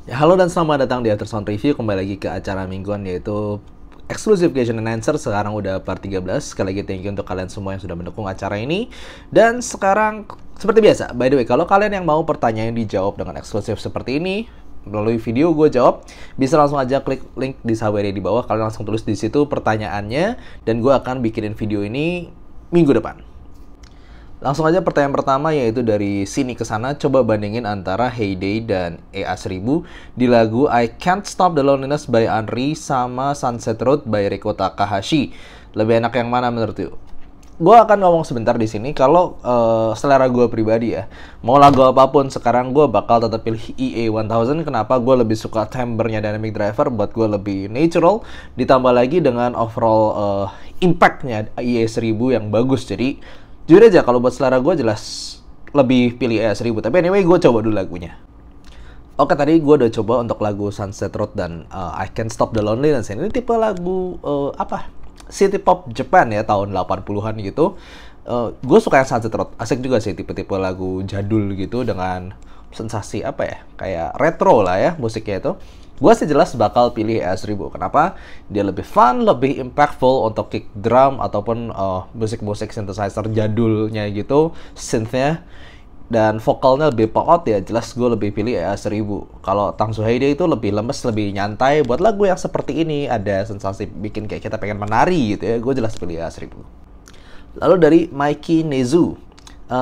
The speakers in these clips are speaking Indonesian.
Ya, halo dan selamat datang di After Sound Review. Kembali lagi ke acara mingguan yaitu Exclusive Question and Answer. Sekarang udah part 13. Sekali lagi thank you untuk kalian semua yang sudah mendukung acara ini. Dan sekarang seperti biasa, by the way, kalau kalian yang mau pertanyaan dijawab dengan eksklusif seperti ini melalui video gue jawab, bisa langsung aja klik link di Sawery di bawah. Kalian langsung tulis di situ pertanyaannya dan gue akan bikinin video ini minggu depan. Langsung aja pertanyaan pertama, yaitu dari sini ke sana. Coba bandingin antara Heyday dan EA1000 di lagu I Can't Stop the Loneliness by Henry sama Sunset Road by Riko Takahashi. Lebih enak yang mana menurut lu? Gue akan ngomong sebentar di sini. Kalau selera gue pribadi ya, mau lagu apapun sekarang gue bakal tetap pilih EA1000. Kenapa? Gue lebih suka timbre-nya Dynamic Driver, buat gue lebih natural. Ditambah lagi dengan overall impact-nya EA1000 yang bagus. Jadi jujur aja, kalau buat selera gue jelas lebih pilih EA1000. Tapi anyway, gue coba dulu lagunya. Oke, tadi gue udah coba untuk lagu Sunset Road dan I Can't Stop the Loneliness. Ini tipe lagu city pop Japan ya, tahun 80-an gitu. Gue suka yang Sunset Road. Asik juga sih, tipe-tipe lagu jadul gitu dengan sensasi kayak retro lah ya musiknya itu. Gue sih jelas bakal pilih EA1000. Kenapa? Dia lebih fun, lebih impactful untuk kick drum ataupun musik-musik synthesizer jadulnya gitu, synthnya, dan vokalnya lebih pop out ya. Jelas gue lebih pilih EA1000. Kalau Tangsu Heyday itu lebih lemes, lebih nyantai. Buat lagu yang seperti ini ada sensasi bikin kayak kita pengen menari gitu ya. Gue jelas pilih EA1000. Lalu dari Mikey Nezu,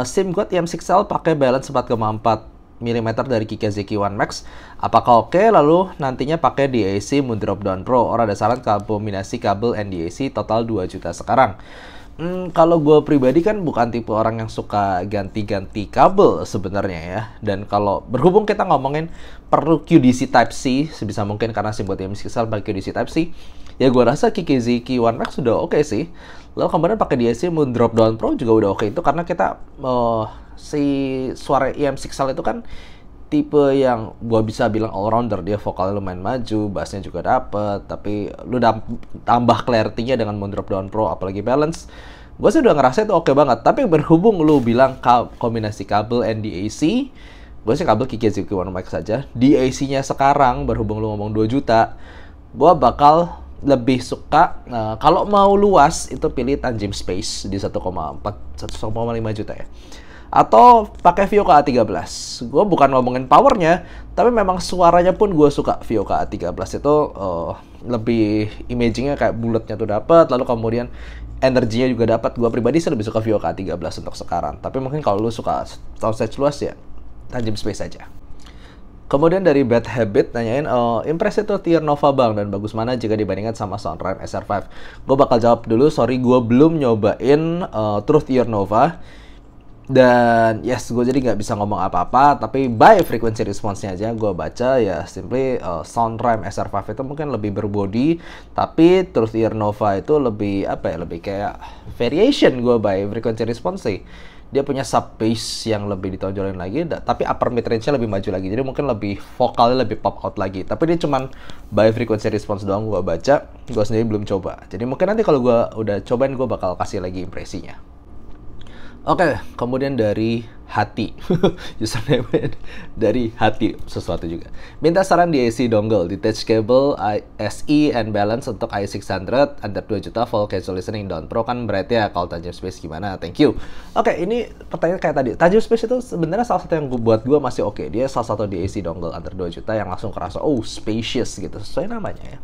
SIM Got M6L pakai balance 4,4 mm dari Kikazeki One Max, apakah oke? Lalu nantinya pakai DAC Moondrop Dawn Pro. Orang ada saran kombinasi kabel NDAC total 2 juta sekarang. Kalau gue pribadi kan bukan tipe orang yang suka ganti-ganti kabel sebenarnya ya. Dan kalau berhubung kita ngomongin perlu QDC Type-C sebisa mungkin karena SIM buat M6L pakai QDC Type-C, ya gue rasa Kikazeki One Max sudah oke sih. Lalu kemudian pakai DAC Moondrop Dawn Pro juga udah oke. Itu karena kita si suara EM6L itu kan tipe yang gua bisa bilang all rounder. Dia vokalnya lumayan maju, bassnya juga dapet, tapi lu tambah clarity-nya dengan Moondrop Dawn Pro apalagi balance. Gua sih udah ngerasa itu oke banget. Tapi berhubung lu bilang kombinasi kabel NDAC, gua sih kabel Kikazeki One Max saja. DAC-nya sekarang berhubung lu ngomong 2 juta, gua bakal lebih suka kalau mau luas itu pilih Tanjim Space di 1,5 juta ya. Atau pakai Vioka A13. Gue bukan ngomongin powernya, tapi memang suaranya pun gue suka. Vioka A13 itu lebih imagingnya kayak bulatnya tuh dapat, lalu kemudian energinya juga dapat. Gue pribadi sih lebih suka Vioka A13 untuk sekarang. Tapi mungkin kalau lu suka soundstage luas ya Tanjim Space aja. Kemudian dari Bad Habit nanyain, impresi tuh Tier Nova bang, dan bagus mana jika dibandingkan sama Soundrhyme SR5? Gue bakal jawab dulu, sorry gue belum nyobain Truth Tier Nova. Dan yes, gue jadi nggak bisa ngomong apa-apa, tapi by frequency response-nya aja gue baca ya simply Soundrhyme SR5 itu mungkin lebih berbody, tapi Truth Tier Nova itu lebih lebih kayak variation gue by frequency response sih. Dia punya sub bass yang lebih ditonjolin lagi, tapi upper mid range-nya lebih maju lagi. Jadi mungkin lebih vokalnya lebih pop out lagi. Tapi dia cuman by frequency response doang gue baca. Gue sendiri belum coba. Jadi mungkin nanti kalau gue udah cobain gue bakal kasih lagi impresinya. Oke, kemudian dari Hati. Username dari Hati sesuatu juga. Minta saran DAC dongle, detach cable, SE and balance untuk i600 under 2 juta full casual listening Dawn Pro. Kan berarti ya kalau Tanjim Space gimana? Thank you. Oke, ini pertanyaan kayak tadi. Tanjim Space itu sebenarnya salah satu yang buat gue masih oke. Dia salah satu DAC dongle under 2 juta yang langsung kerasa spacious gitu, sesuai namanya ya.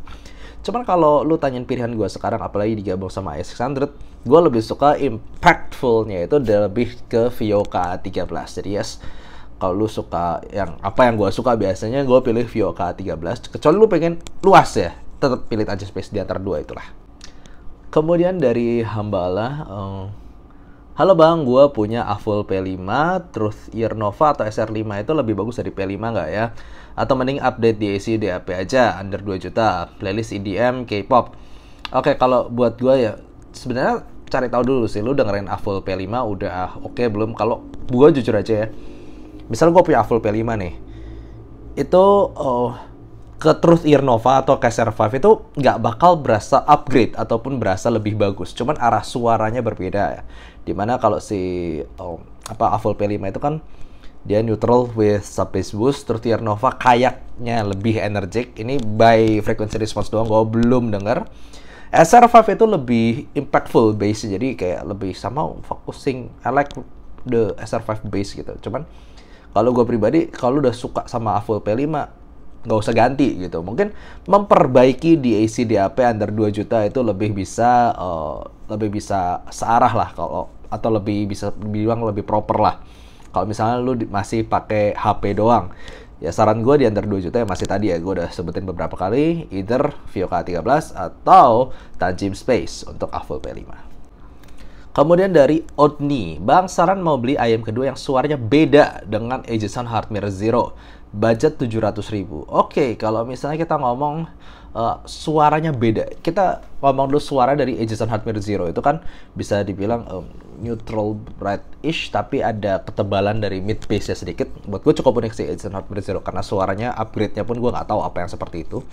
Cuman kalau lu tanyain pilihan gue sekarang, apalagi digabung sama i600, gue lebih suka impactful-nya itu lebih ke Vioka 13. Jadi yes, kalau lu suka yang gue suka biasanya, gue pilih Vioka 13. Kecuali lu pengen luas ya, tetap pilih Tanjim Space di antara dua itulah. Kemudian dari Hambala, halo bang, gue punya Avul P5, Truth Tier Nova atau SR5 itu lebih bagus dari P5 nggak ya? Atau mending update DAC DAP aja, under 2 juta, playlist EDM, K-pop. Oke, kalau buat gue ya, sebenarnya cari tahu dulu sih, lu dengerin Avul P5 udah oke belum? Kalau gue jujur aja ya, misal gue punya Avul P5 nih, itu ke Truth Tier Nova atau ke SR5 itu nggak bakal berasa upgrade ataupun berasa lebih bagus. Cuman arah suaranya berbeda ya. Dimana kalau si Avul P5 itu kan Dia neutral with sub bass boost. Terus Tier Nova kayaknya lebih energik. Ini by frequency response doang, gue belum denger. SR5 itu lebih impactful bass, jadi kayak lebih sama focusing. I like the SR5 bass gitu. Cuman kalau gue pribadi, kalau udah suka sama AVL P5, nggak usah ganti gitu. Mungkin memperbaiki DAC DAP under 2 juta itu lebih bisa searah lah, kalau atau lebih bisa bilang lebih proper lah. Kalau misalnya lu masih pakai HP doang, ya saran gue di under 2 juta ya masih tadi ya, gue udah sebutin beberapa kali, either Vio K13 atau Tajim Space untuk AVL P5. Kemudian dari Odni, Bang saran mau beli IM kedua yang suaranya beda dengan Aegison Heartmere Zero, budget 700.000. Oke, kalau misalnya kita ngomong suaranya beda, kita ngomong dulu suara dari Aegison Heartmere Zero itu kan bisa dibilang neutral bright-ish, tapi ada ketebalan dari mid bass-nya sedikit. Buat gue cukup unik sih Aegison Heartmere Zero, karena suaranya upgrade-nya pun gue nggak tahu apa yang seperti itu.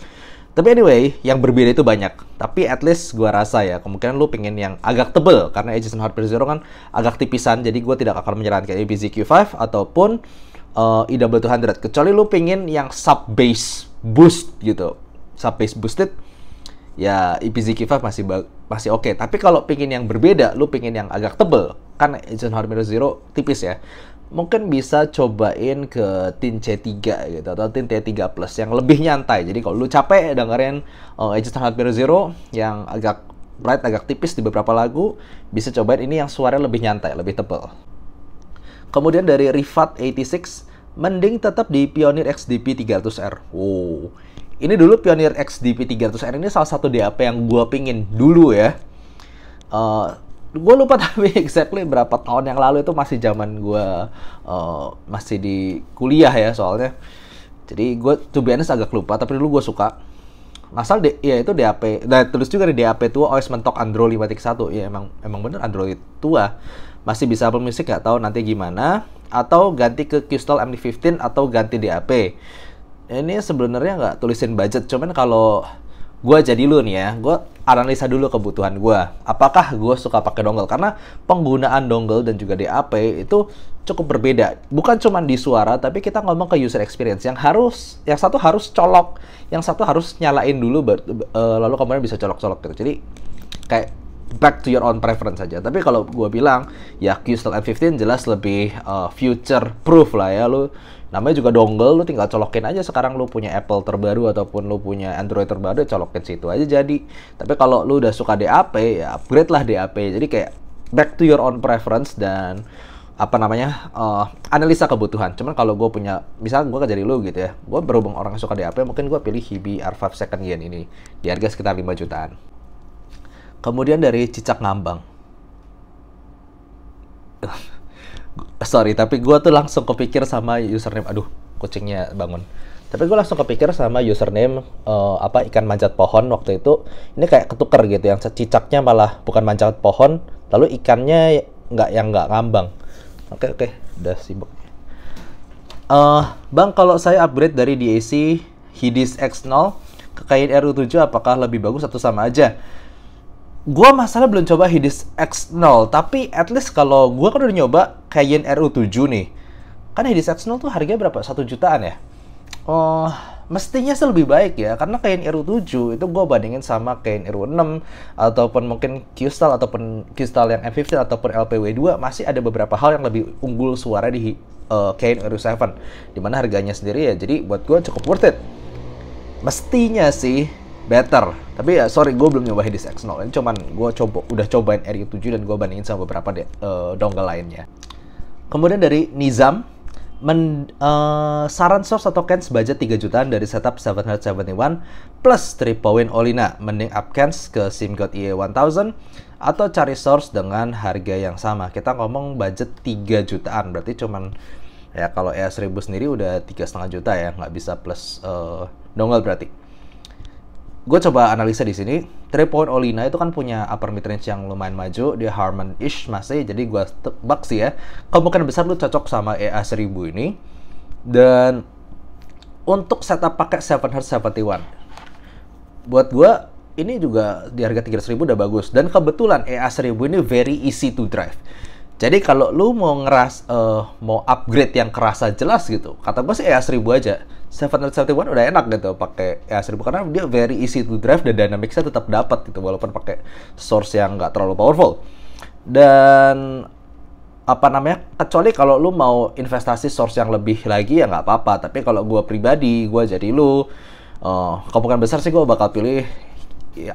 Tapi anyway, yang berbeda itu banyak. Tapi at least gue rasa ya, kemungkinan lu pengen yang agak tebel, karena Aegison Heartmere Zero kan agak tipisan, jadi gue tidak akan menyarankan EPZ Q5 ataupun EW200, kecuali lu pengen yang sub bass boost gitu, sub bass boosted, ya EPZ Q5 masih oke. Tapi kalau pengen yang berbeda, lu pengen yang agak tebel, kan Aegison Heartmere Zero tipis ya, mungkin bisa cobain ke Tin C3 gitu, atau Tin T3 Plus yang lebih nyantai. Jadi kalau lu capek dengerin Aegison Heartmere Zero yang agak bright, agak tipis di beberapa lagu, bisa cobain ini yang suaranya lebih nyantai, lebih tebel. Kemudian dari Rifat86, mending tetap di Pioneer XDP 300R. Wow, ini dulu Pioneer XDP 300R ini salah satu DAP yang gue pingin dulu ya. Gue lupa tapi exactly berapa tahun yang lalu, itu masih zaman gue masih di kuliah ya soalnya. Jadi gue to be honest agak lupa, tapi dulu gue suka. Masalah ya itu DAP, nah terus juga di DAP tua OS mentok Android 5.1. Ya emang bener Android tua. Masih bisa Apple Music, nggak tahu nanti gimana. Atau ganti ke Crystal MD15 atau ganti DAP. Ini sebenarnya nggak tulisin budget, cuman kalau gue jadi lu nih ya, gue analisa dulu kebutuhan gue. Apakah gue suka pakai dongle? Karena penggunaan dongle dan juga DAP itu cukup berbeda. Bukan cuma di suara, tapi kita ngomong ke user experience. Yang satu harus colok, yang satu harus nyalain dulu, lalu kemudian bisa colok-colok gitu. Jadi kayak back to your own preference saja. Tapi kalau gue bilang ya Crystal M15 jelas lebih future proof lah ya. Lu namanya juga dongle, lu tinggal colokin aja. Sekarang lu punya Apple terbaru ataupun lu punya Android terbaru, colokin situ aja jadi. Tapi kalau lu udah suka DAP, ya upgrade lah DAP. Jadi kayak back to your own preference dan analisa kebutuhan. Cuman kalau gue punya, misalnya gue kan jadi lu gitu ya, gue berhubung orang yang suka DAP, mungkin gue pilih Hebe R5 second gen ini di harga sekitar 5 jutaan. Kemudian dari Cicak Ngambang. Sorry, tapi gue tuh langsung kepikir sama username. Aduh, kucingnya bangun. Tapi gue langsung kepikir sama username ikan manjat pohon waktu itu. Ini kayak ketuker gitu, yang cicaknya malah bukan manjat pohon, lalu ikannya nggak ngambang. Oke, udah sibuk. Bang, kalau saya upgrade dari DAC Hidis X0 ke Cayenne RU7, apakah lebih bagus atau sama aja? Gua masalah belum coba Hidis X0, tapi at least kalau gua kan udah nyoba Cayenne RU7 nih. Kan Hidis X0 tuh harganya berapa? 1 jutaan ya? Mestinya sih lebih baik ya, karena Cayenne RU7 itu gua bandingin sama Cayenne RU6 ataupun mungkin Crystal ataupun Crystal yang M15 ataupun LPW2, masih ada beberapa hal yang lebih unggul suara di Cayenne RU7, dimana harganya sendiri ya, jadi buat gua cukup worth it. Mestinya sih better, tapi ya sorry, gue belum nyoba Hidis X0. Ini cuman gue udah cobain RU7 dan gue bandingin sama beberapa dongle lainnya. Kemudian dari Nizam, saran source atau cans budget 3 jutaan dari setup 771 plus 3-point Olina, mending up cans ke SIMGOT EA1000 atau cari source dengan harga yang sama. Kita ngomong budget 3 jutaan, berarti cuman ya kalau EA1000 sendiri udah 3,5 juta ya, nggak bisa plus dongle berarti. Gue coba analisa di sini. 3-point Olina itu kan punya upper mid range yang lumayan maju, dia Harman-ish masih, jadi gue tebak sih ya, kemungkinan besar lu cocok sama EA1000 ini. Dan untuk setup pakai 771, buat gue ini juga di harga 300.000 udah bagus. Dan kebetulan EA1000 ini very easy to drive. Jadi kalau lu mau upgrade yang kerasa jelas gitu, kata gue sih EA1000 aja. 771 udah enak gitu pakai EA1000 karena dia very easy to drive dan dynamics-nya tetap dapat gitu walaupun pakai source yang nggak terlalu powerful. Dan apa namanya, kecuali kalau lu mau investasi source yang lebih lagi ya nggak apa-apa. Tapi kalau gue pribadi, gue jadi lu, kemungkinan besar sih gue bakal pilih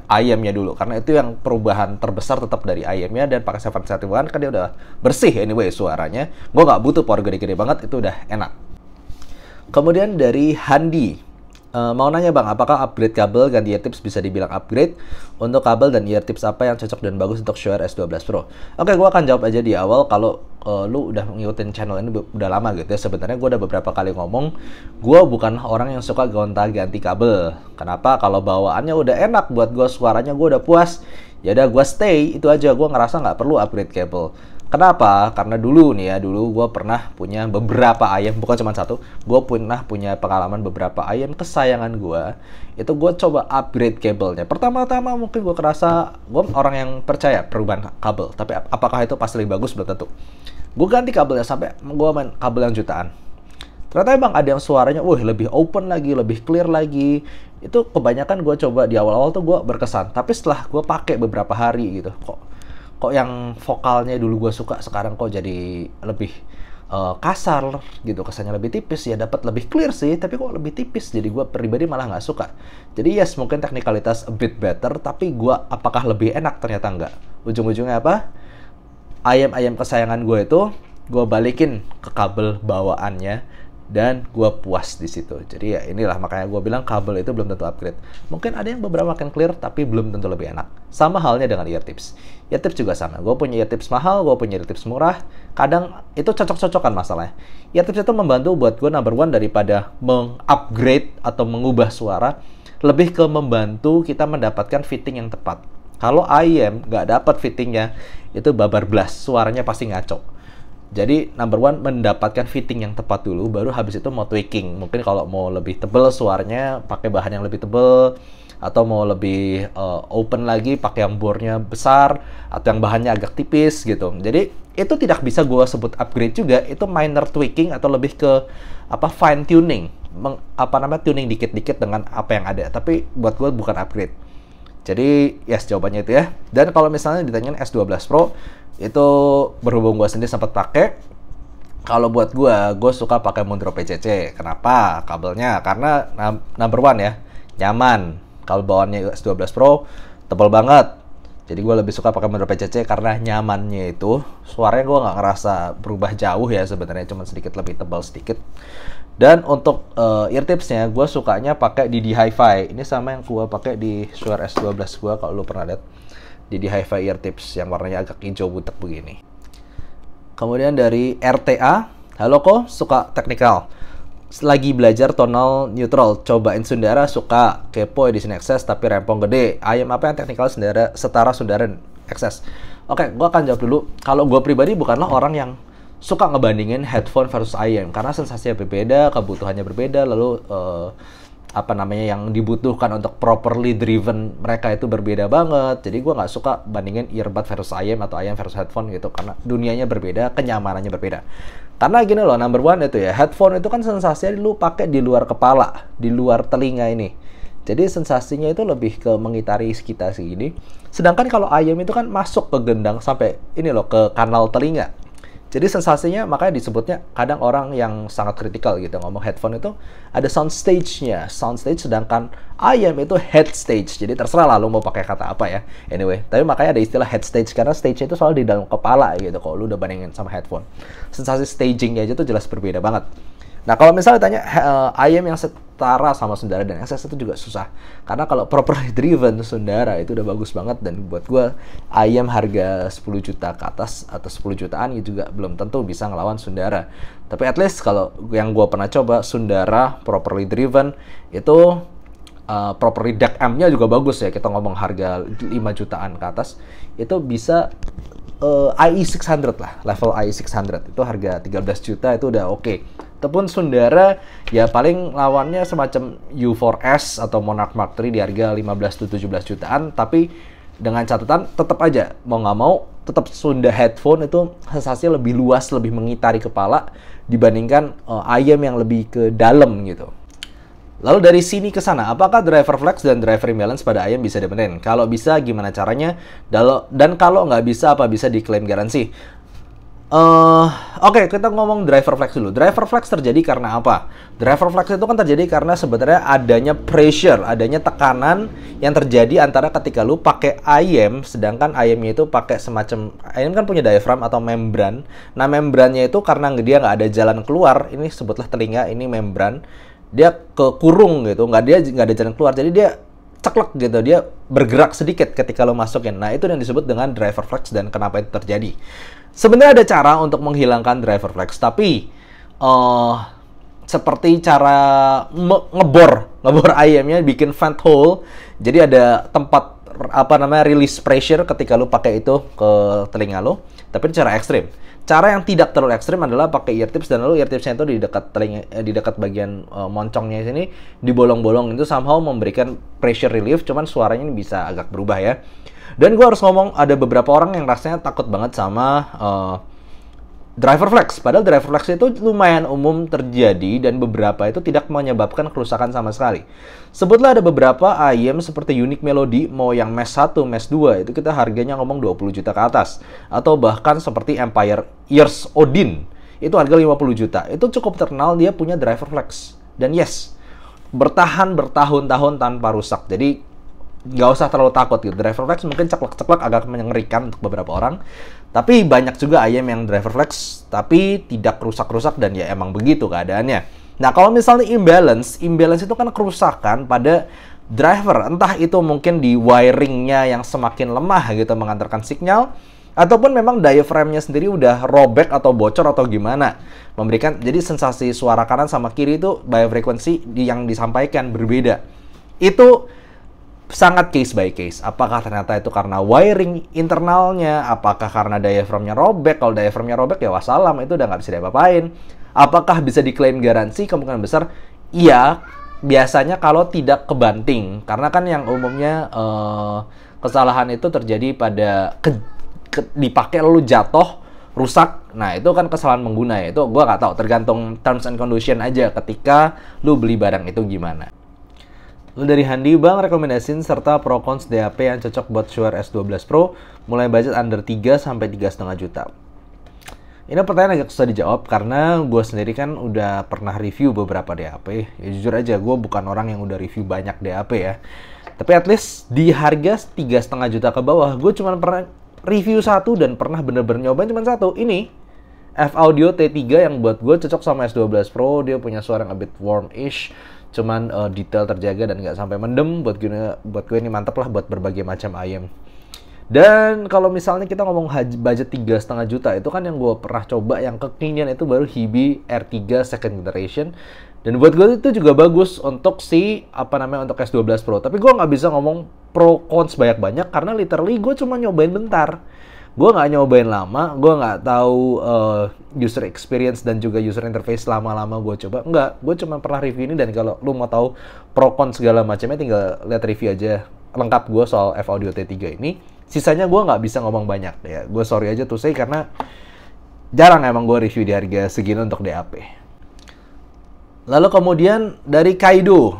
IM-nya dulu karena itu yang perubahan terbesar tetap dari IM-nya, dan pakai 771 kan dia udah bersih anyway suaranya. Gue nggak butuh power gede-gede banget, itu udah enak. Kemudian dari Handi, mau nanya bang, apakah upgrade kabel ganti eartips bisa dibilang upgrade? Untuk kabel dan eartips apa yang cocok dan bagus untuk Shure S12 Pro? Oke, gue akan jawab aja di awal. Kalau lu udah ngikutin channel ini udah lama gitu ya, sebenarnya gue udah beberapa kali ngomong, gue bukan orang yang suka gonta-ganti kabel. Kenapa? Kalau bawaannya udah enak buat gue, suaranya gue udah puas, ya udah gue stay itu aja. Gue ngerasa nggak perlu upgrade kabel. Kenapa? Karena dulu gue pernah punya beberapa IM, bukan cuma satu. Gue pernah punya pengalaman beberapa IM kesayangan gue. Itu gue coba upgrade kabelnya. Pertama-tama mungkin gue kerasa, gue orang yang percaya perubahan kabel. Tapi apakah itu pasti lebih bagus? Belum tentu. Gue ganti kabelnya sampai gue main kabel yang jutaan. Ternyata emang ada yang suaranya, lebih open lagi, lebih clear lagi. Itu kebanyakan gue coba di awal-awal tuh gue berkesan. Tapi setelah gue pakai beberapa hari gitu, kok yang vokalnya dulu gue suka sekarang kok jadi lebih kasar gitu, kesannya lebih tipis. Ya dapat lebih clear sih, tapi kok lebih tipis, jadi gue pribadi malah nggak suka. Jadi yes, mungkin teknikalitas a bit better, tapi gue apakah lebih enak? Ternyata enggak. Ujung-ujungnya apa? Ayam-ayam kesayangan gue itu gue balikin ke kabel bawaannya dan gue puas di situ. Jadi ya inilah makanya gue bilang kabel itu belum tentu upgrade. Mungkin ada yang beberapa makin clear tapi belum tentu lebih enak. Sama halnya dengan eartips. Eartips juga sama. Gue punya eartips mahal, gue punya eartips murah. Kadang itu cocok-cocokan masalahnya. Eartips itu membantu buat gue number one daripada mengupgrade atau mengubah suara, lebih ke membantu kita mendapatkan fitting yang tepat. Kalau IM nggak dapat fittingnya, itu babar blast, suaranya pasti ngaco. Jadi number one, mendapatkan fitting yang tepat dulu, baru habis itu mau tweaking. Mungkin kalau mau lebih tebel suaranya, pakai bahan yang lebih tebel, atau mau lebih open lagi, pakai yang bore-nya besar, atau yang bahannya agak tipis gitu. Jadi itu tidak bisa gue sebut upgrade juga, itu minor tweaking atau lebih ke fine tuning, tuning dikit-dikit dengan apa yang ada. Tapi buat gue bukan upgrade. Jadi yes, jawabannya itu ya. Dan kalau misalnya ditanyain S12 Pro, itu berhubung gue sendiri sempat pakai. Kalau buat gue suka pakai Mundro PCC. Kenapa? Kabelnya karena number one ya, nyaman. Kabel bawaannya S12 Pro tebal banget. Jadi gue lebih suka pakai Mundro PCC karena nyamannya itu. Suaranya gue nggak ngerasa berubah jauh ya sebenarnya, cuma sedikit lebih tebal sedikit. Dan untuk eartipsnya gue sukanya pakai DD Hi-Fi. Ini sama yang gue pakai di Shure S12 gue, kalau lu pernah lihat. DD Hi-Fi eartips yang warnanya agak hijau butek begini. Kemudian dari RTA, halo kok suka teknikal, lagi belajar tonal neutral, cobain Sundara, suka kepo Edition XS tapi rempong gede. Ayam apa yang teknikal setara Sundara XS? Oke, gue akan jawab dulu. Kalau gue pribadi bukanlah orang yang suka ngebandingin headphone versus IM karena sensasinya berbeda, kebutuhannya berbeda, lalu yang dibutuhkan untuk properly driven mereka itu berbeda banget. Jadi gue nggak suka bandingin earbud versus IM atau IM versus headphone gitu, karena dunianya berbeda, kenyamanannya berbeda. Karena gini loh, number one itu ya, headphone itu kan sensasinya lu pakai di luar kepala, di luar telinga ini. Jadi sensasinya itu lebih ke mengitari sekitar segini. Sedangkan kalau IM itu kan masuk ke gendang sampai ini loh, ke kanal telinga. Jadi sensasinya makanya disebutnya kadang orang yang sangat kritikal gitu ngomong headphone itu ada sound stage-nya, sedangkan IM itu head stage. Jadi terserah lah lu mau pakai kata apa ya. Anyway, tapi makanya ada istilah head stage karena stage itu soal di dalam kepala gitu kalau lu udah bandingin sama headphone. Sensasi staging-nya aja tuh jelas berbeda banget. Nah, kalau misalnya tanya IM yang setara sama Sundara dan XS itu juga susah. Karena kalau properly driven Sundara itu udah bagus banget, dan buat gue IM harga 10 juta ke atas atau 10 jutaan juga belum tentu bisa ngelawan Sundara. Tapi at least kalau yang gue pernah coba Sundara properly driven itu properly DAC amp-nya juga bagus ya. Kita ngomong harga 5 jutaan ke atas itu bisa IE600 lah, level IE600 itu harga 13 juta itu udah oke. Ataupun Sundara ya paling lawannya semacam U4S atau Monarch Mark III di harga 15-17 jutaan, tapi dengan catatan tetap aja mau nggak mau tetap Sunda headphone itu sensasinya lebih luas, lebih mengitari kepala dibandingkan IM yang lebih ke dalam gitu. Lalu dari sini ke sana, apakah driver flex dan driver imbalance pada IM bisa dibenerin? Kalau bisa, gimana caranya? Dan kalau nggak bisa, apa bisa diklaim garansi? Oke, kita ngomong driver flex dulu. Driver flex terjadi karena apa? Driver flex itu kan terjadi karena sebenarnya adanya pressure, adanya tekanan yang terjadi antara ketika lu pakai IM, sedangkan IM-nya itu pakai semacam, IM kan punya diaphragm atau membran. Nah, membrannya itu karena dia nggak ada jalan keluar, ini sebutlah telinga, ini membran, dia kekurung gitu, nggak ada jalan keluar, jadi dia ceklek gitu, dia bergerak sedikit ketika lo masukin. Nah, itu yang disebut dengan driver flex dan kenapa itu terjadi. Sebenarnya ada cara untuk menghilangkan driver flex, tapi seperti cara ngebor IM-nya, bikin vent hole, jadi ada tempat release pressure ketika lo pakai itu ke telinga lo, tapi itu cara ekstrim. Cara yang tidak terlalu ekstrim adalah pakai ear tips, dan lalu ear tipsnya itu di dekat telinga, di dekat bagian moncongnya sini, di bolong-bolong itu somehow memberikan pressure relief, cuman suaranya ini bisa agak berubah ya. Dan gue harus ngomong, ada beberapa orang yang rasanya takut banget sama driver flex. Padahal driver flex itu lumayan umum terjadi dan beberapa itu tidak menyebabkan kerusakan sama sekali. Sebutlah ada beberapa IM seperti Unique Melody, mau yang Mesh 1, Mesh 2, itu kita harganya ngomong 20 juta ke atas. Atau bahkan seperti Empire Ears Odin, itu harga 50 juta. Itu cukup terkenal, dia punya driver flex. Dan yes, bertahan bertahun-tahun tanpa rusak. Jadi nggak usah terlalu takut gitu. Driver flex mungkin ceklek-ceklek agak mengerikan untuk beberapa orang, tapi banyak juga IM yang driver flex tapi tidak rusak-rusak, dan ya emang begitu keadaannya. Nah, kalau misalnya imbalance itu kan kerusakan pada driver, entah itu mungkin di wiringnya yang semakin lemah gitu mengantarkan sinyal, ataupun memang diaphragmnya sendiri udah robek atau bocor atau gimana, memberikan jadi sensasi suara kanan sama kiri itu biofrequency yang disampaikan berbeda. Itu sangat case by case. Apakah ternyata itu karena wiring internalnya? Apakah karena diaphragmnya robek? Kalau diaphragmnya robek ya wassalam, itu udah nggak bisa diapa-apain. Apakah bisa diklaim garansi? Kemungkinan besar iya, biasanya kalau tidak kebanting. Karena kan yang umumnya kesalahan itu terjadi pada dipakai lalu jatuh, rusak. Nah, itu kan kesalahan pengguna ya. Itu gua nggak tahu, tergantung terms and condition aja ketika lu beli barang itu gimana. Lalu dari Handi, Bang, rekomendasiin serta pro cons DAP yang cocok buat Shure S12 Pro mulai budget under 3 sampai 3,5 juta. Ini pertanyaan agak susah dijawab karena gue sendiri kan udah pernah review beberapa DAP. Ya jujur aja, gue bukan orang yang udah review banyak DAP ya. Tapi at least di harga 3,5 juta ke bawah, gue cuma pernah review satu dan pernah bener-bener nyobain cuma satu. Ini F-Audio T3 yang buat gue cocok sama S12 Pro. Dia punya suara yang a bit warm-ish, cuman detail terjaga dan nggak sampai mendem. Buat gue ini mantep lah buat berbagai macam IM. Dan kalau misalnya kita ngomong budget 3,5 juta, itu kan yang gue pernah coba yang kekinian itu baru Hibi R3 second generation. Dan buat gue itu juga bagus untuk untuk S12 Pro. Tapi gue nggak bisa ngomong pro cons banyak-banyak karena literally gue cuma nyobain bentar. Gue nggak nyobain lama, gue nggak tahu user experience dan juga user interface lama-lama gue coba. Enggak, gue cuma pernah review ini, dan kalau lu mau tahu pro con segala macamnya tinggal lihat review aja lengkap gue soal F-Audio T3 ini. Sisanya gue nggak bisa ngomong banyak ya. Gue sorry aja tuh saya karena jarang emang gue review di harga segini untuk DAP. Lalu kemudian dari Kaido,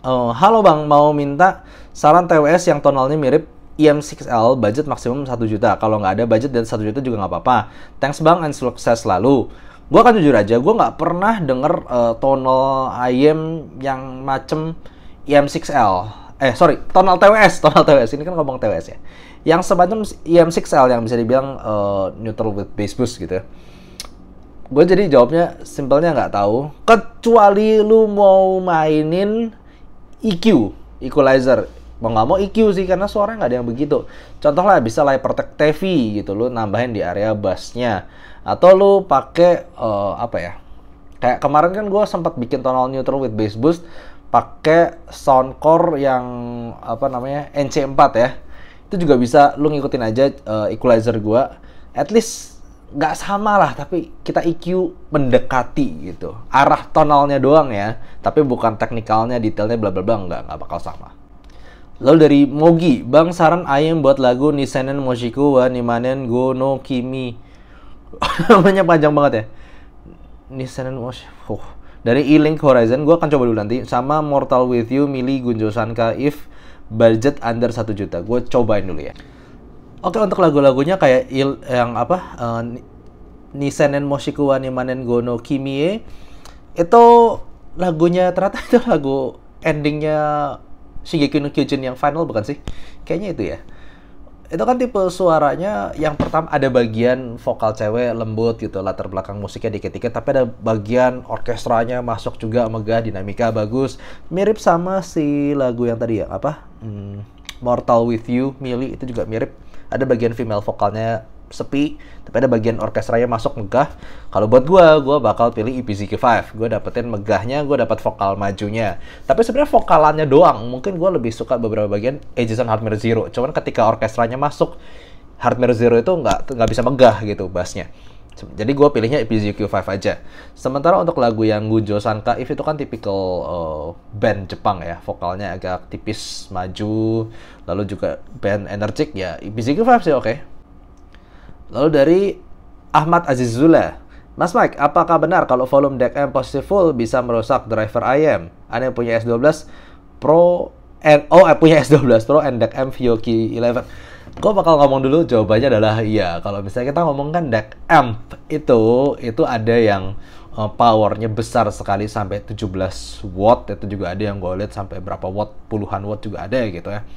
halo Bang, mau minta saran TWS yang tonalnya mirip IM6L, budget maksimum 1 juta. Kalau nggak ada budget dan 1 juta juga nggak apa-apa. Thanks Bang, and sukses selalu. Gue kan jujur aja, gue nggak pernah denger tonal IM yang macem IM6L. Tonal TWS. Ini kan ngomong TWS ya. Yang semacam IM6L yang bisa dibilang neutral with bass boost gitu ya. Gue jadi jawabnya simpelnya nggak tahu. Kecuali lu mau mainin EQ, equalizer. Mau nggak mau EQ sih, karena suaranya nggak ada yang begitu. Contoh lah, bisa Live Protect TV gitu, lu nambahin di area bassnya. Atau lu pakai kayak kemarin kan gue sempat bikin tonal neutral with bass boost pakai soundcore yang NC4 ya. Itu juga bisa lu ngikutin aja equalizer gue. At least nggak sama lah, tapi kita EQ mendekati gitu. Arah tonalnya doang ya, tapi bukan teknikalnya, detailnya bla bla bla, nggak bakal sama. Lalu dari Mogi, Bang saran ayam buat lagu Nisenen Moshiku wa Nimanen go no Kimi. Namanya panjang banget ya. Nisenen Moshiku. Dari E-Link Horizon, gue akan coba dulu nanti. Sama Mortal With You, Mili Gunjo Sanka, If budget under 1 juta. Gue cobain dulu ya. Oke, untuk lagu-lagunya kayak yang apa? Nisenen Moshiku wa Nimanen go no Kimi. Itu lagunya ternyata itu lagu endingnya Shingeki no Kyojin yang final bukan sih? Kayaknya itu ya. Itu kan tipe suaranya yang pertama ada bagian vokal cewek lembut gitu, latar belakang musiknya dikit-dikit, tapi ada bagian orkestranya masuk juga, megah, dinamika bagus. Mirip sama si lagu yang tadi ya, apa? Mortal With You, Mili, itu juga mirip. Ada bagian female vokalnya sepi, tapi ada bagian orkestranya masuk, megah. Kalau buat gue bakal pilih EPZQ5. Gue dapetin megahnya, gue dapat vokal majunya. Tapi sebenarnya vokalannya doang. Mungkin gue lebih suka beberapa bagian Aegis on Heartmere Zero. Cuman ketika orkestranya masuk, Heartmere Zero itu nggak bisa megah gitu bassnya. Jadi gue pilihnya EPZQ5 aja. Sementara untuk lagu yang Gunjo Sanka If itu kan tipikal band Jepang ya. Vokalnya agak tipis, maju. Lalu juga band energik ya. EPZQ5 sih oke. Lalu dari Ahmad Azizullah, Mas Mike, apakah benar kalau volume DEC M positive full bisa merusak driver IM? Anda yang punya S12 Pro punya S12 Pro and DEC M Vioki 11. Gue bakal ngomong dulu, jawabannya adalah iya. Kalau misalnya kita ngomongkan DEC amp itu ada yang powernya besar sekali sampai 17 watt. Itu juga ada yang gue lihat sampai berapa watt, puluhan watt juga ada gitu ya.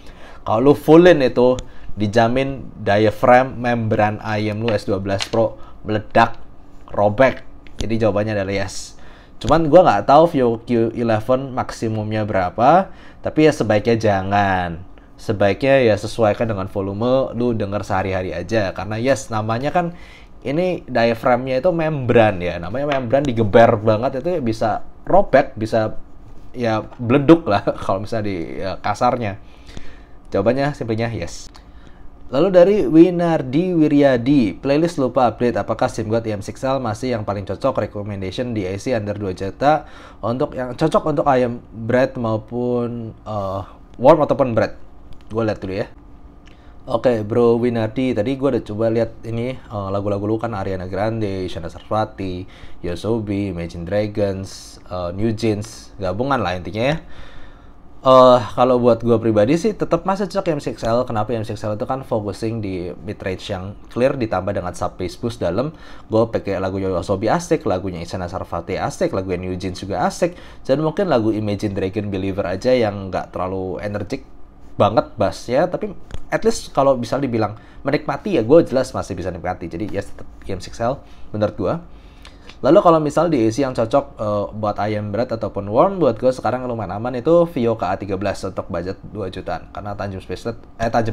Kalau lu fullin itu dijamin diaphragm membran IM lu S12 Pro meledak, robek. Jadi jawabannya adalah yes. Cuman gue nggak tahu View Q11 maksimumnya berapa, tapi ya sebaiknya jangan. Sebaiknya ya sesuaikan dengan volume lu denger sehari-hari aja. Karena yes, namanya kan ini diaphragmnya itu membran ya. Namanya membran digeber banget itu bisa robek, bisa ya beleduk lah kalau misalnya di kasarnya. Jawabannya simpelnya yes. Lalu dari Winardi Wiryadi, playlist lupa update, apakah SIMGOT EM6L masih yang paling cocok, recommendation di AC under 2 juta untuk yang cocok untuk ayam bread maupun warm ataupun bread. Gue lihat dulu ya. Oke, Bro Winardi, tadi gue udah coba lihat ini lagu-lagu lu kan Ariana Grande, Isyana Sarasvati, Yosobi, Imagine Dragons, New Jeans, gabungan lah intinya ya. Kalau buat gue pribadi sih tetap masih cocok M6L. Kenapa M6L itu kan focusing di mid-range yang clear ditambah dengan sub bass boost dalam. Gue pakai lagu Yosobi asik, lagunya Isyana Sarasvati asik, lagu New Jeans juga asik. Dan mungkin lagu Imagine Dragon Believer aja yang nggak terlalu energik banget bassnya, tapi at least kalau bisa dibilang menikmati ya gue jelas masih bisa nikmati. Jadi ya tetap M6L menurut gue. Lalu kalau misal di AC yang cocok buat ayam bread ataupun warm, buat gue sekarang lumayan aman itu Vio KA13 untuk budget 2 jutaan. Karena Tanjung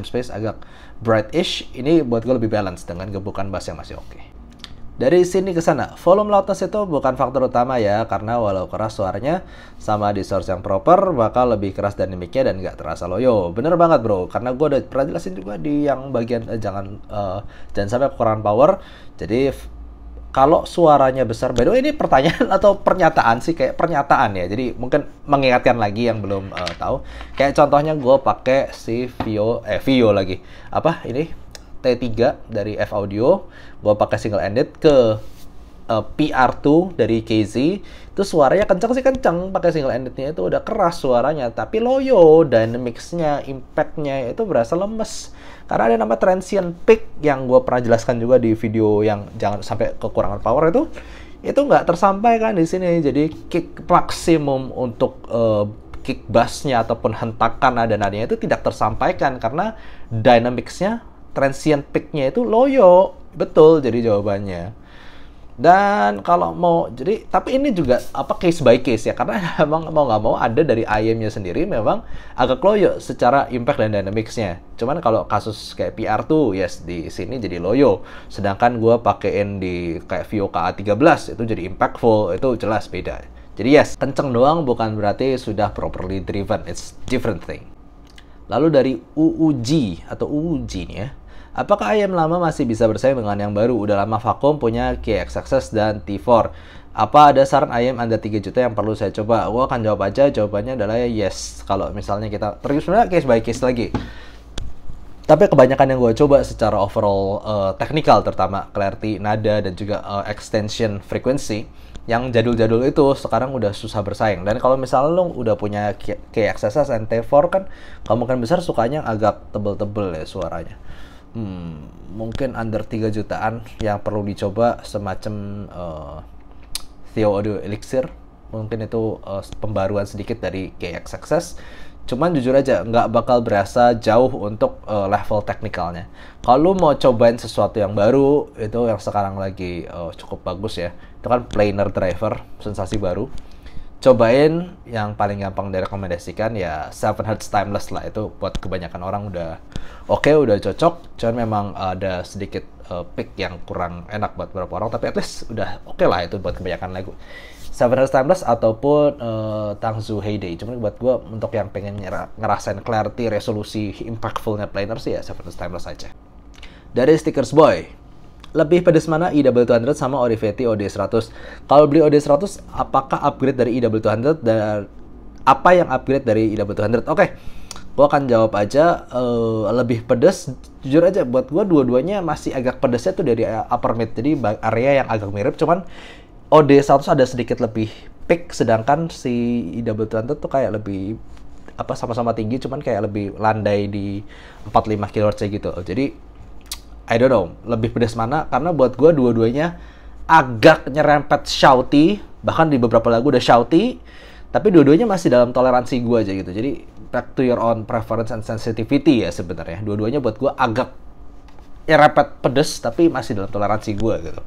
Space agak bright-ish, ini buat gue lebih balance dengan gebukan bass yang masih oke. Dari sini ke sana, volume loudness itu bukan faktor utama ya, karena walau keras suaranya sama di source yang proper bakal lebih keras dinamiknya dan nggak terasa loyo. Bener banget bro, karena gue udah pernah jelasin juga di yang bagian jangan sampai kekurangan power. Jadi kalau suaranya besar, by the way ini pertanyaan atau pernyataan sih, kayak pernyataan ya. Jadi mungkin mengingatkan lagi yang belum tahu. Kayak contohnya gue pakai si Vio lagi. Apa ini? T3 dari F Audio. Gue pakai single ended ke PR2 dari KZ. Itu suaranya kenceng sih kenceng. Pakai single endednya itu udah keras suaranya. Tapi loyo, dynamics-nya, impact-nya itu berasa lemes. Karena ada nama transient peak yang gue pernah jelaskan juga di video yang jangan sampai kekurangan power itu nggak tersampaikan di sini. Jadi kick maksimum untuk kick bassnya ataupun hentakan nada-nadanya itu tidak tersampaikan karena dynamics-nya, transient peak-nya itu loyo. Betul jadi jawabannya. Dan kalau mau jadi, tapi ini juga apa case by case ya, karena memang mau nggak mau ada dari IM-nya sendiri memang agak loyo secara impact dan dynamics-nya. Cuman kalau kasus kayak PR tuh yes di sini jadi loyo, sedangkan gue pakein di kayak Vio KA13 itu jadi impactful, itu jelas beda. Jadi yes, kenceng doang bukan berarti sudah properly driven, it's different thing. Lalu dari UUG atau UUG nih ya, Apakah ayam lama masih bisa bersaing dengan yang baru? Udah lama vakum, punya KXXS dan T4. Apa ada saran ayam under 3 juta yang perlu saya coba? Gue akan jawab aja, jawabannya adalah yes. Kalau misalnya kita, terus sebenarnya case by case lagi. Tapi kebanyakan yang gue coba secara overall technical, terutama clarity, nada, dan juga extension frequency, yang jadul-jadul itu sekarang udah susah bersaing. Dan kalau misalnya lo udah punya KXSS and T4 kan, kemungkinan besar sukanya agak tebel-tebel ya suaranya. Mungkin under 3 jutaan yang perlu dicoba semacam Theo Audio Elixir. Mungkin itu pembaruan sedikit dari KXXS. Cuman jujur aja nggak bakal berasa jauh untuk level teknikalnya. Kalau mau cobain sesuatu yang baru, itu yang sekarang lagi cukup bagus ya. Itu kan planar driver, sensasi baru. Cobain yang paling gampang direkomendasikan ya 7Hz Timeless lah. Itu buat kebanyakan orang udah oke, udah cocok. Cuman memang ada sedikit pick yang kurang enak buat beberapa orang, tapi at least udah oke lah itu buat kebanyakan lagu. 7Hz Timeless ataupun Tangzu Heyday. Cuman buat gue untuk yang pengen ngerasain clarity, resolusi, impactfulnya planar sih ya 7Hz Timeless aja. Dari Stickers Boy, lebih pedes mana EW200 sama Olivetti OD100? Kalau beli OD100, apakah upgrade dari EW200 dan apa yang upgrade dari EW200? Oke, gue akan jawab aja. Lebih pedes, jujur aja buat gue dua-duanya masih agak pedesnya tuh dari upper mid, jadi area yang agak mirip. Cuman OD100 ada sedikit lebih peak, sedangkan si EW200 tuh kayak lebih sama-sama tinggi, cuman kayak lebih landai di 45 kHz gitu. Jadi I don't know, lebih pedas mana, karena buat gue dua-duanya agak nyerempet shouty, bahkan di beberapa lagu udah shouty, tapi dua-duanya masih dalam toleransi gue aja gitu. Jadi back to your own preference and sensitivity ya sebenarnya. Dua-duanya buat gue agak nyerempet pedes, tapi masih dalam toleransi gue gitu.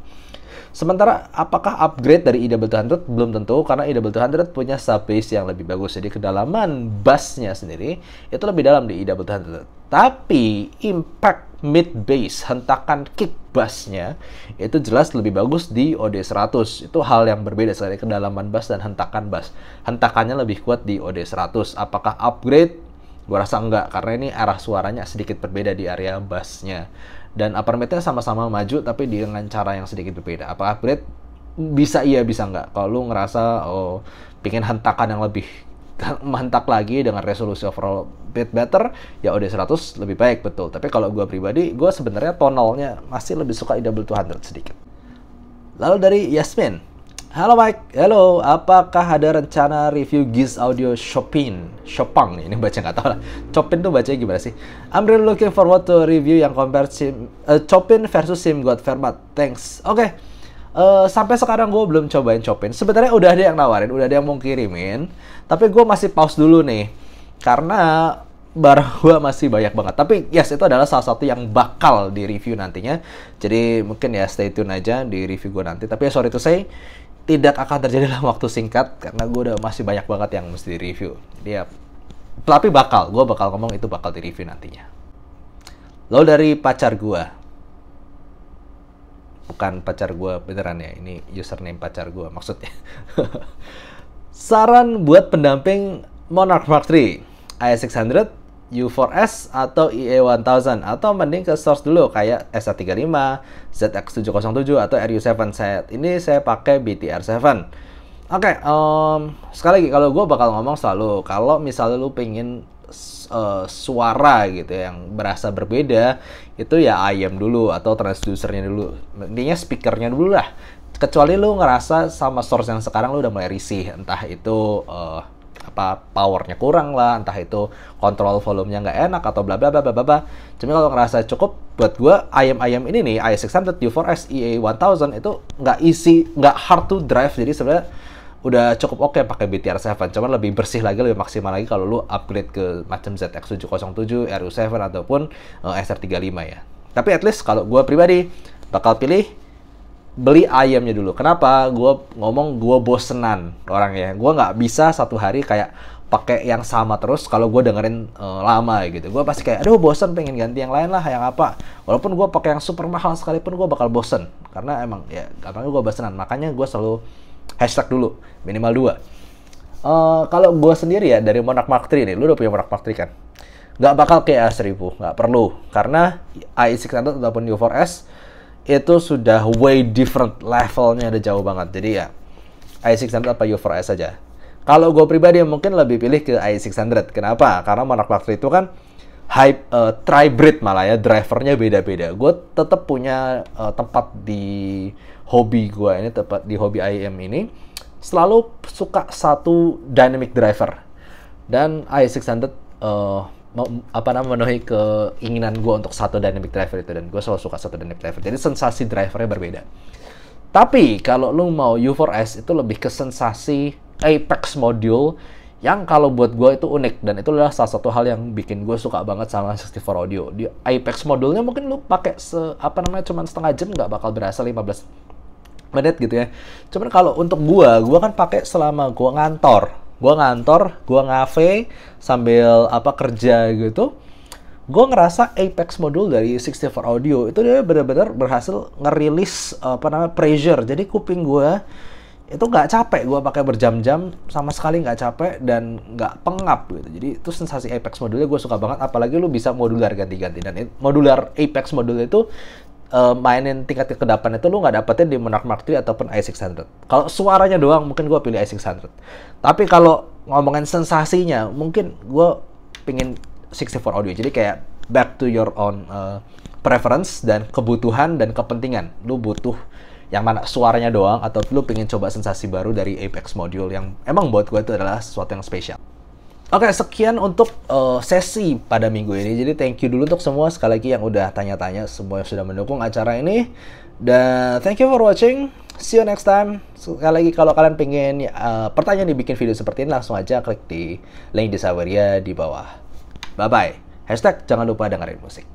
Sementara apakah upgrade dari EW200? Belum tentu, karena EW200 punya sub bass yang lebih bagus. Jadi kedalaman bassnya sendiri itu lebih dalam di EW200. Tapi impact mid bass, hentakan kick bassnya itu jelas lebih bagus di OD100. Itu hal yang berbeda sekali, kedalaman bass dan hentakan bass. Hentakannya lebih kuat di OD100. Apakah upgrade? Gue rasa enggak, karena ini arah suaranya sedikit berbeda di area bassnya. Dan upper mid-nya sama-sama maju, tapi dengan cara yang sedikit berbeda. Apa upgrade? Bisa iya, bisa enggak. Kalau lu ngerasa, pengen hentakan yang lebih mantap lagi dengan resolusi overall bit better, ya OD100 lebih baik, betul. Tapi kalau gue pribadi, gue sebenarnya tonalnya masih lebih suka EW200 sedikit. Lalu dari Yasmin. Halo Mike, halo, apakah ada rencana review GIS Audio Chopin? Chopin, ini baca nggak tahu lah. Chopin tuh bacanya gimana sih? I'm really looking forward to review yang compare Chopin versus Sim God Vermat. Thanks. Oke. Sampai sekarang gue belum cobain Chopin. Sebenarnya udah ada yang nawarin, udah ada yang mau kirimin. Tapi gue masih pause dulu nih. Karena barang gue masih banyak banget. Tapi yes, itu adalah salah satu yang bakal di review nantinya. Jadi mungkin ya stay tune aja di review gue nanti. Tapi sorry to say, tidak akan terjadi dalam waktu singkat karena gue udah masih banyak banget yang mesti di-review. Dia, tapi gue bakal ngomong itu bakal di-review nantinya. Lalu dari pacar gue, bukan pacar gue beneran ya, ini username pacar gue maksudnya. Saran buat pendamping Monarch Mark III, i600, U4S atau IE1000, atau mending ke source dulu kayak SA35, ZX707 atau RU7 set. Ini saya pakai BTR7. Oke, sekali lagi kalau gue bakal ngomong selalu kalau misalnya lu pengen suara gitu yang berasa berbeda, itu ya IM dulu atau transducernya dulu. Intinya speakernya dulu lah. Kecuali lu ngerasa sama source yang sekarang lu udah mulai risih, entah itu powernya kurang lah, entah itu kontrol volumenya nggak enak atau bla bla bla bla bla. Cuma kalau ngerasa cukup, buat gue IM ini nih i600, U4S, EA1000 itu nggak easy, nggak hard to drive. Jadi sebenarnya udah cukup oke pakai BTR7. Cuman lebih bersih lagi, lebih maksimal lagi kalau lu upgrade ke macam ZX707, RU7 ataupun SR35 ya. Tapi at least kalau gue pribadi bakal pilih beli ayamnya dulu. Kenapa? Gue ngomong gue bosenan orangnya. Gue nggak bisa satu hari kayak pakai yang sama terus. Kalau gue dengerin lama gitu, gue pasti kayak aduh bosen, pengen ganti yang lain lah, yang apa. Walaupun gue pakai yang super mahal sekalipun gue bakal bosen karena emang ya gampangnya gue bosenan. Makanya gue selalu hashtag dulu minimal 2. Kalau gue sendiri ya dari Monarch Mark III nih, lu udah punya Monarch Mark III kan? nggak bakal kayak A1000, nggak perlu. Karena i600 ataupun U4S itu sudah way different, levelnya udah jauh banget. Jadi ya i600 apa U4S saja. Kalau gue pribadi mungkin lebih pilih ke i600. Kenapa? Karena Monarch Mark III itu kan tri-breed malah ya, drivernya beda-beda. Gue tetap punya tempat di hobi gue ini, tempat di hobi IEM ini, selalu suka satu dynamic driver. Dan i600 memenuhi keinginan gue untuk satu dynamic driver itu, dan gue selalu suka satu dynamic driver. Jadi sensasi drivernya berbeda. Tapi kalau lu mau U4S itu lebih ke sensasi Apex module yang kalau buat gue itu unik, dan itu adalah salah satu hal yang bikin gue suka banget sama 64 Audio. Di Apex modulnya mungkin lu pakai cuman setengah jam nggak bakal berasa 15 menit gitu ya. Cuman kalau untuk gue kan pakai selama gue ngantor, gue ngafe sambil kerja gitu. Gue ngerasa Apex modul dari 64 Audio itu dia benar-benar berhasil ngerilis pressure. Jadi kuping gue itu nggak capek, gue pakai berjam-jam sama sekali nggak capek dan nggak pengap gitu. Jadi itu sensasi Apex modulnya gue suka banget. Apalagi lu bisa modular ganti-ganti, dan modular Apex modul itu mainin tingkat kekedapan itu lu nggak dapetin di Monarch Mark III ataupun i600. Kalau suaranya doang mungkin gue pilih i600. Tapi kalau ngomongin sensasinya mungkin gue pingin 64 Audio. Jadi kayak back to your own preference dan kebutuhan dan kepentingan. Lu butuh yang mana, suaranya doang atau lu pengen coba sensasi baru dari Apex module yang emang buat gue itu adalah sesuatu yang spesial. Oke, sekian untuk sesi pada minggu ini. Jadi thank you dulu untuk semua sekali lagi yang udah tanya-tanya, semua yang sudah mendukung acara ini. Dan thank you for watching. See you next time. Sekali lagi kalau kalian pengen pertanyaan dibikin video seperti ini, langsung aja klik di link di Saweria di bawah. Bye-bye. Hashtag jangan lupa dengerin musik.